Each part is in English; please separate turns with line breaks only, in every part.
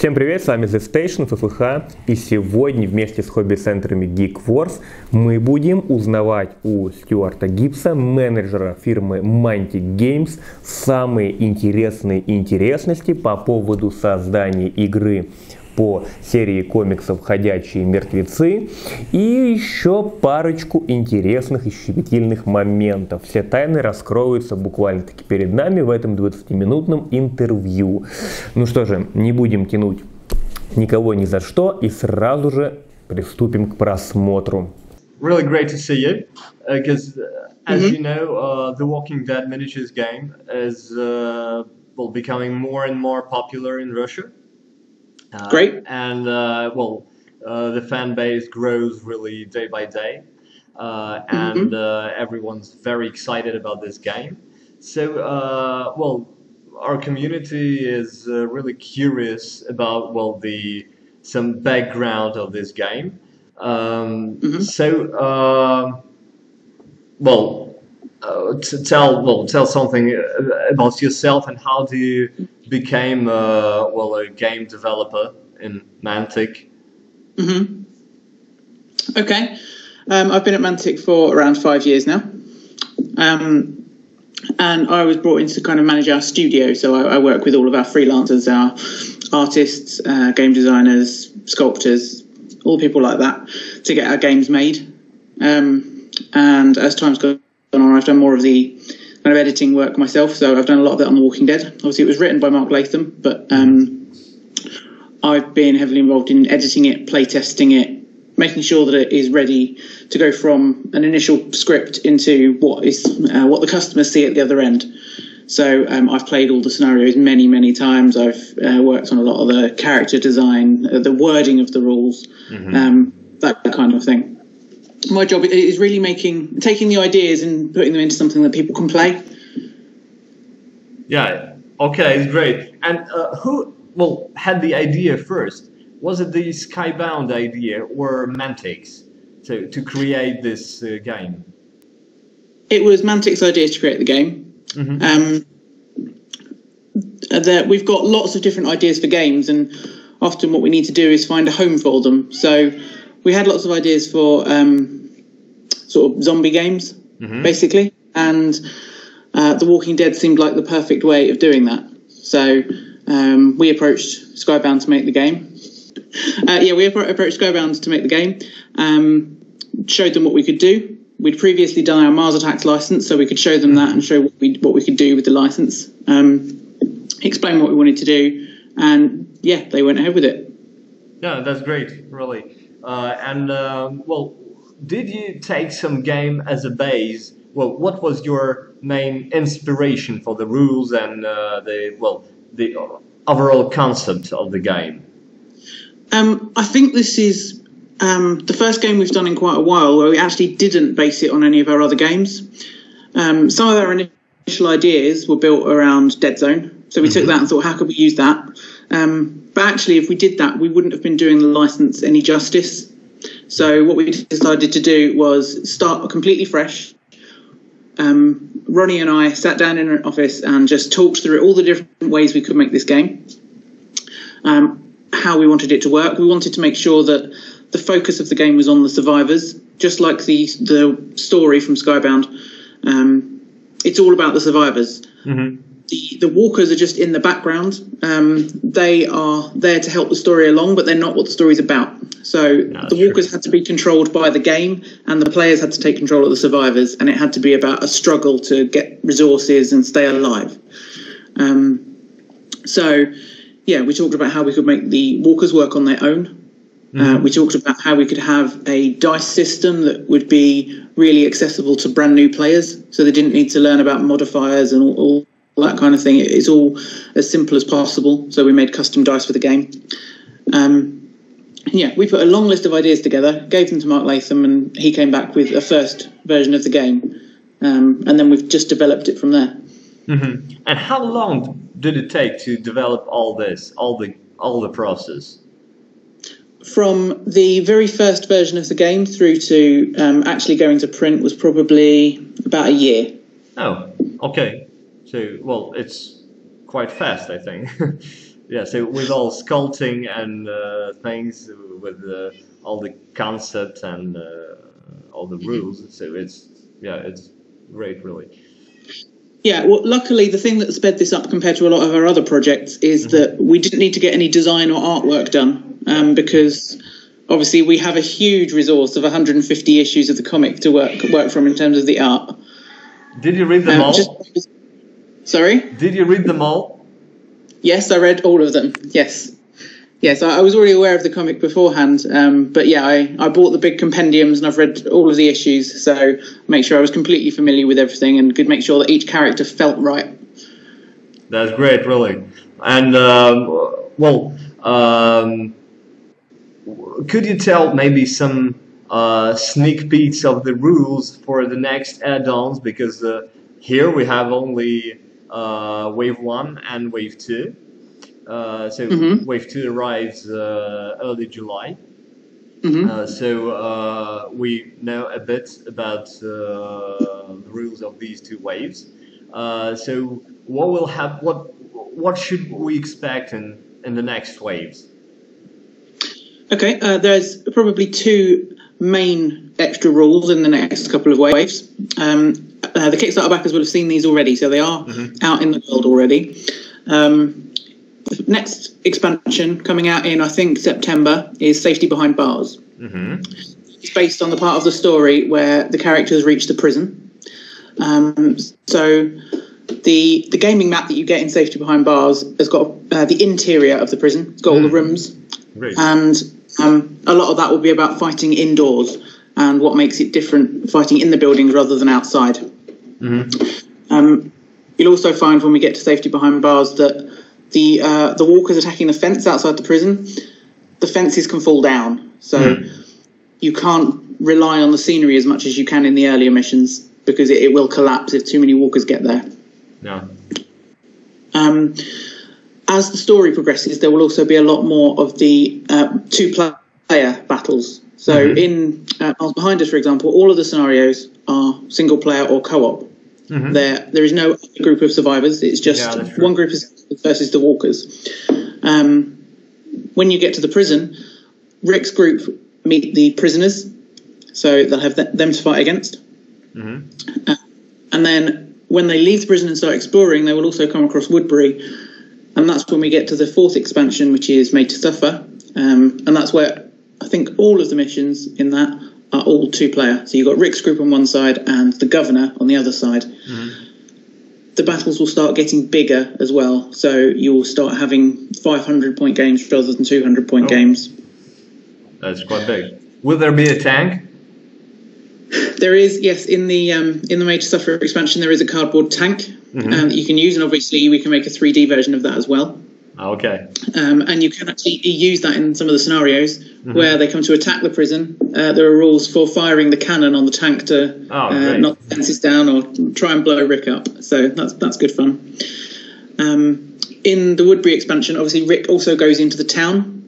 Всем привет, с вами The Station, FFH, и сегодня вместе с хобби-центрами Geekworks мы будем узнавать у Стюарта Гибса, менеджера фирмы Mantic Games, самые интересные интересности по поводу создания игры по серии комиксов «Ходячие мертвецы» и еще парочку интересных и щепетильных моментов. Все тайны раскроются буквально-таки перед нами в этом 20-минутном интервью. Ну что же, не будем тянуть никого ни за что и сразу же приступим к просмотру.
Really great to see you, because as you know, The Walking Dead miniatures game is becoming more and more popular in Russia.
Great.
And the fan base grows really day by day, and everyone's very excited about this game. So, our community is really curious about some background of this game. Tell something about yourself and how do you became a game developer in Mantic.
Okay, I've been at Mantic for around 5 years now, and I was brought in to kind of manage our studio. So I work with all of our freelancers, our artists, game designers, sculptors, all people like that, to get our games made. And as time's gone on, I've done more of the kind of editing work myself, so I've done a lot of it on The Walking Dead. Obviously, it was written by Mark Latham, but I've been heavily involved in editing it, playtesting it, making sure that it is ready to go from an initial script into what the customers see at the other end. So I've played all the scenarios many, many times. I've worked on a lot of the character design, the wording of the rules, that kind of thing. My job is really taking the ideas and putting them into something that people can play.
Yeah, okay, it's great. And who had the idea first? Was it the Skybound idea or Mantic's to create this game?
It was Mantic's idea to create the game. We've got lots of different ideas for games, and often what we need to do is find a home for them. So we had lots of ideas for sort of zombie games, basically, and The Walking Dead seemed like the perfect way of doing that. So we approached Skybound to make the game. We approached Skybound to make the game, showed them what we could do. We'd previously done our Mars Attacks license, so we could show them that and show what we could do with the license, explain what we wanted to do, and they went ahead with it.
Yeah, that's great, really. Did you take some game as a base? Well, what was your main inspiration for the rules and the overall concept of the game?
I think this is the first game we've done in quite a while where we actually didn't base it on any of our other games. Some of our initial ideas were built around Dead Zone, so we took that and thought, how could we use that? But actually, if we did that, we wouldn't have been doing the license any justice. So what we decided to do was start completely fresh. Ronnie and I sat down in an office and just talked through all the different ways we could make this game, how we wanted it to work. We wanted to make sure that the focus of the game was on the survivors, just like the story from Skybound. It's all about the survivors. The walkers are just in the background. They are there to help the story along, but they're not what the story's about. So the walkers had to be controlled by the game, and the players had to take control of the survivors, and it had to be about a struggle to get resources and stay alive. We talked about how we could make the walkers work on their own. We talked about how we could have a dice system that would be really accessible to brand new players, so they didn't need to learn about modifiers and all that kind of thing. It's all as simple as possible, so we made custom dice for the game. We put a long list of ideas together, gave them to Mark Latham, and he came back with a first version of the game, and then we've just developed it from there.
And how long did it take to develop all this, all the process?
From the very first version of the game through to actually going to print was probably about a year.
Oh, okay. So, it's quite fast, I think. Yeah, so with all sculpting and things, with all the concepts and all the rules, so it's great, really.
Yeah, well, luckily the thing that sped this up compared to a lot of our other projects is that we didn't need to get any design or artwork done because obviously we have a huge resource of 150 issues of the comic to work from in terms of the art.
Did you read them all?
Sorry?
Did you read them all?
Yes, I read all of them. Yes. Yes, I was already aware of the comic beforehand, but yeah, I bought the big compendiums and I've read all of the issues, so make sure I was completely familiar with everything and could make sure that each character felt right.
That's great, really. And, could you tell maybe some sneak peeks of the rules for the next add-ons? Because here we have only Wave 1 and Wave 2. Wave 2 arrives early July. So we know a bit about the rules of these two waves. So what should we expect in the next waves?
Okay, there's probably two main extra rules in the next couple of waves. The Kickstarter backers will have seen these already, so they are out in the world already. Next expansion coming out in, I think, September is Safety Behind Bars. It's based on the part of the story where the characters reach the prison. So the gaming map that you get in Safety Behind Bars has got the interior of the prison. It's got all the rooms.
Great.
And a lot of that will be about fighting indoors and what makes it different fighting in the buildings rather than outside. You'll also find when we get to Safety Behind Bars that the walkers attacking the fence outside the prison, the fences can fall down. So you can't rely on the scenery as much as you can in the earlier missions because it will collapse if too many walkers get there.
Yeah.
As the story progresses, there will also be a lot more of the two-player battles. So in Miles Behind Us, for example, all of the scenarios are single-player or co-op. There is no group of survivors. It's just one group versus the walkers. When you get to the prison, Rick's group meet the prisoners, so they'll have them to fight against. And then when they leave the prison and start exploring, they will also come across Woodbury, and that's when we get to the fourth expansion, which is Made to Suffer, and that's where I think all of the missions in that are all two-player. So you've got Rick's group on one side and the Governor on the other side. The battles will start getting bigger as well, so you'll start having 500-point games rather than 200-point games. That's
quite big. Will there be a tank?
There is, yes. In the Made to Suffer expansion, there is a cardboard tank that you can use, and obviously we can make a 3D version of that as well.
Okay.
And you can actually use that in some of the scenarios where they come to attack the prison. There are rules for firing the cannon on the tank to knock the fences down or try and blow Rick up. So that's good fun. In the Woodbury expansion, obviously Rick also goes into the town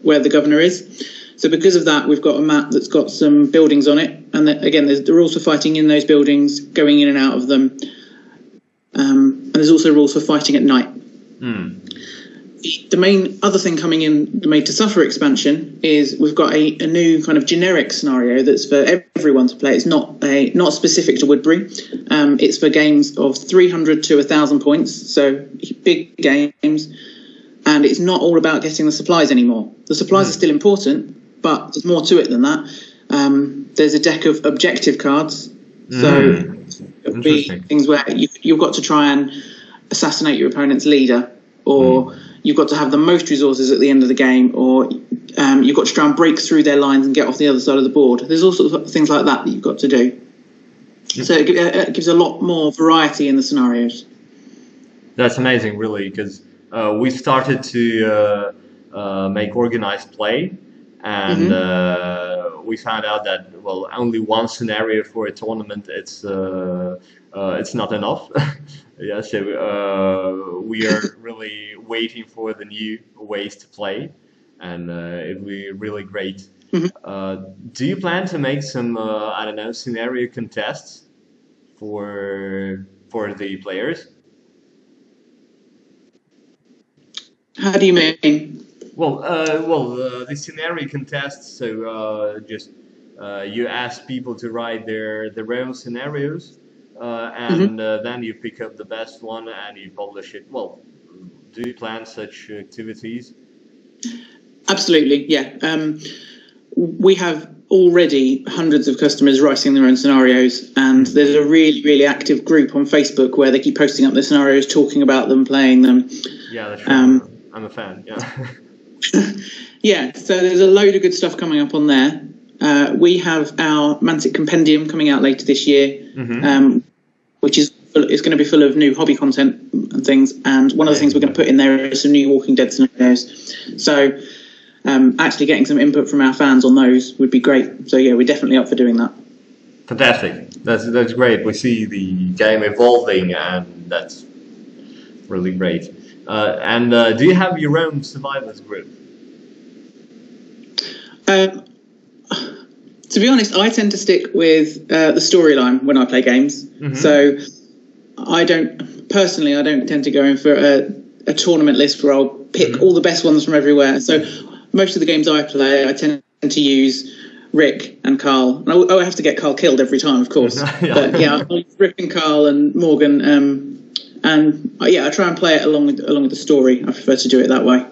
where the Governor is. So because of that, we've got a map that's got some buildings on it. And again, there's the rules for fighting in those buildings, going in and out of them. And there's also rules for fighting at night. The main other thing coming in the Made to Suffer expansion is we've got a new kind of generic scenario that's for everyone to play. It's not specific to Woodbury. It's for games of 300 to 1,000 points, so big games. And it's not all about getting the supplies anymore. The supplies are still important, but there's more to it than that. There's a deck of objective cards. So it'll be things where you've got to try and assassinate your opponent's leader, or you've got to have the most resources at the end of the game, or you've got to try and break through their lines and get off the other side of the board. There's all sorts of things like that you've got to do. So it gives a lot more variety in the scenarios.
That's amazing, really, because we started to make organized play, and we found out that only one scenario for a tournament it's not enough. Yeah, so we are really waiting for the new ways to play, and it'll be really great. Do you plan to make some I don't know, scenario contests for the players?
How do you mean?
Well, the scenario contest. So you ask people to write their own scenarios, and then you pick up the best one and you publish it. Well, do you plan such activities?
Absolutely, yeah. We have already hundreds of customers writing their own scenarios, and there's a really, really active group on Facebook where they keep posting up their scenarios, talking about them, playing them.
Yeah, that's right. I'm a fan, yeah.
Yeah, so there's a load of good stuff coming up on there. We have our Mantic Compendium coming out later this year, which is going to be full of new hobby content and things, and one of the things we're going to put in there is some new Walking Dead scenarios. So actually getting some input from our fans on those would be great. So yeah, we're definitely up for doing that.
Fantastic. That's great. We see the game evolving, and that's really great. And do you have your own survivors group?
To be honest, I tend to stick with the storyline when I play games. So I don't tend to go in for a tournament list where I'll pick all the best ones from everywhere. So most of the games I play, I tend to use Rick and Carl. I have to get Carl killed every time, of course. But yeah, I'll use Rick and Carl and Morgan. And yeah, I try and play it along with the story. I prefer to do it that way.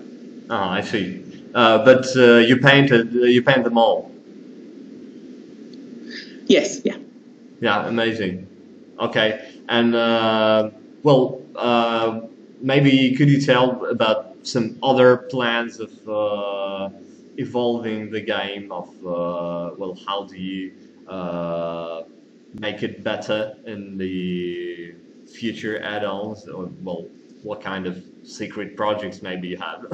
Oh, I see. But you paint them all.
Yes. Yeah.
Yeah. Amazing. Okay. And maybe could you tell about some other plans of evolving the game? Of how do you make it better in the future add-ons, or what kind of secret projects maybe you have?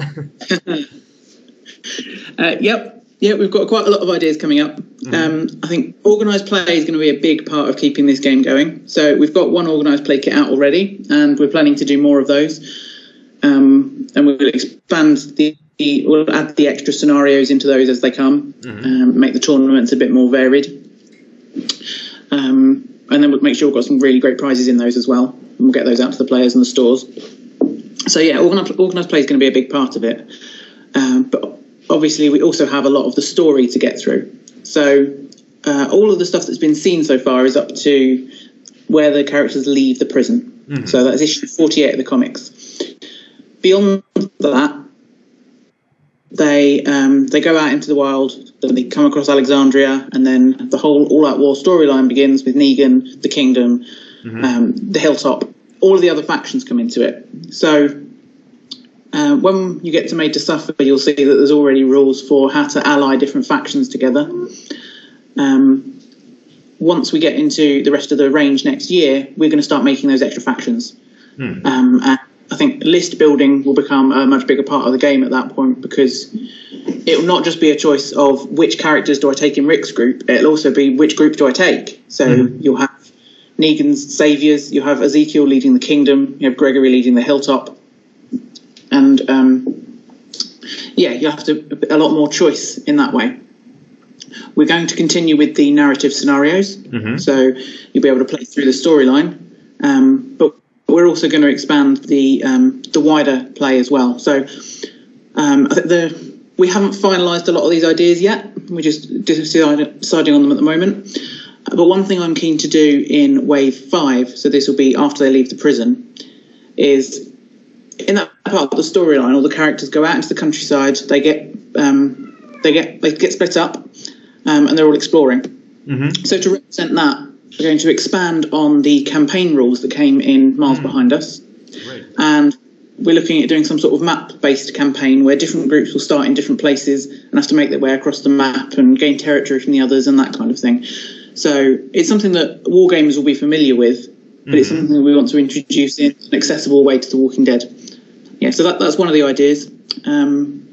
Yep, we've got quite a lot of ideas coming up. I think organised play is going to be a big part of keeping this game going. So we've got one organised play kit out already, and we're planning to do more of those. And we'll expand we'll add the extra scenarios into those as they come, make the tournaments a bit more varied. And then we'll make sure we've got some really great prizes in those as well. And we'll get those out to the players in the stores. So yeah, organised play is going to be a big part of it. But obviously we also have a lot of the story to get through. So all of the stuff that's been seen so far is up to where the characters leave the prison. So that's issue 48 of the comics. Beyond that, they go out into the wild, they come across Alexandria, and then the whole all-out war storyline begins with Negan, the Kingdom, the Hilltop. All of the other factions come into it. So when you get to Made to Suffer, you'll see that there's already rules for how to ally different factions together. Once we get into the rest of the range next year, we're going to start making those extra factions. And I think list building will become a much bigger part of the game at that point, because it will not just be a choice of which characters do I take in Rick's group, it'll also be which group do I take. So you'll have Negan's Saviours, you have Ezekiel leading the Kingdom, you have Gregory leading the Hilltop, and you have a lot more choice in that way. We're going to continue with the narrative scenarios, so you'll be able to play through the storyline, but we're also going to expand the wider play as well. So I think we haven't finalised a lot of these ideas yet. We're just deciding on them at the moment. But one thing I'm keen to do in Wave 5, so this will be after they leave the prison, is in that part of the storyline, all the characters go out into the countryside. They get split up, and they're all exploring. So to represent that, we're going to expand on the campaign rules that came in Miles Behind Us. And we're looking at doing some sort of map-based campaign where different groups will start in different places and have to make their way across the map and gain territory from the others and that kind of thing. So it's something that wargamers will be familiar with, but it's something that we want to introduce in an accessible way to The Walking Dead. Yeah, so that's one of the ideas. And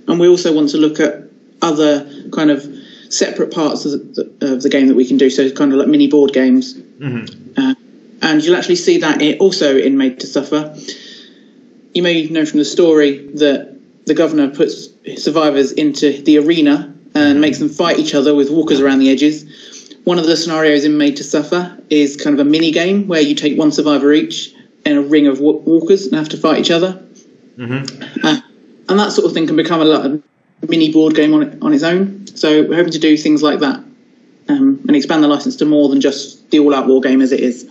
we also want to look at other kind of separate parts of the game that we can do, so kind of like mini board games. And you'll actually see that also in Made to Suffer. You may know from the story that the governor puts survivors into the arena and makes them fight each other with walkers around the edges. One of the scenarios in Made to Suffer is kind of a mini game where you take one survivor each in a ring of walkers and have to fight each other.
and that sort of thing can become a mini board game on its own. So we're hoping to do things like that and expand the license to more than just the all-out war game as it is.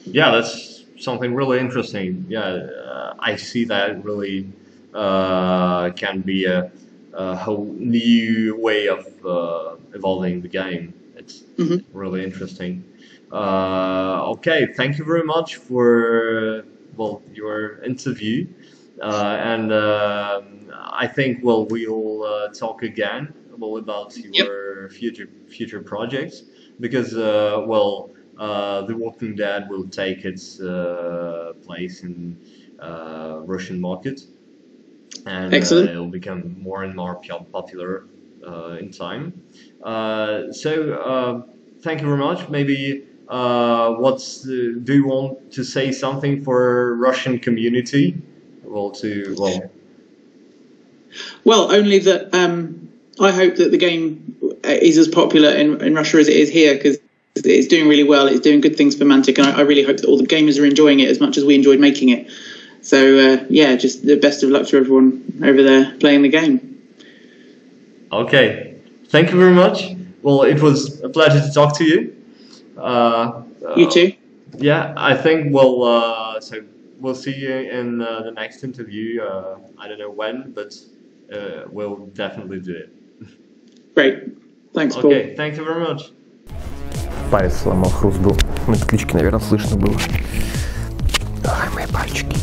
Yeah, that's something really interesting. Yeah, I see that really can be a whole new way of evolving the game. It's really interesting. Okay, thank you very much for your interview, and I think we'll talk again about your future projects, because The Walking Dead will take its place in Russian market, and it'll become more and more popular in time. So thank you very much. Maybe do you want to say something for Russian community?
Well, only that I hope that the game is as popular in Russia as it is here, because it's doing really well. It's doing good things for Mantic, and I really hope that all the gamers are enjoying it as much as we enjoyed making it. So just the best of luck to everyone over there playing the game.
Okay, thank you very much. Well, it was a pleasure to talk to you.
You too.
Yeah, I think so we'll see you in the next interview. I don't know when, but we'll definitely do it.
Great. Thanks, Paul.
Okay, thank you very much.
Палец сломал, хруст был. На отключке, наверное, слышно было. Ай, мои пальчики.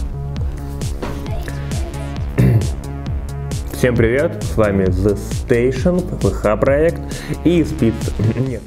Всем привет, с вами The Station, FFH проект и спит... Нет.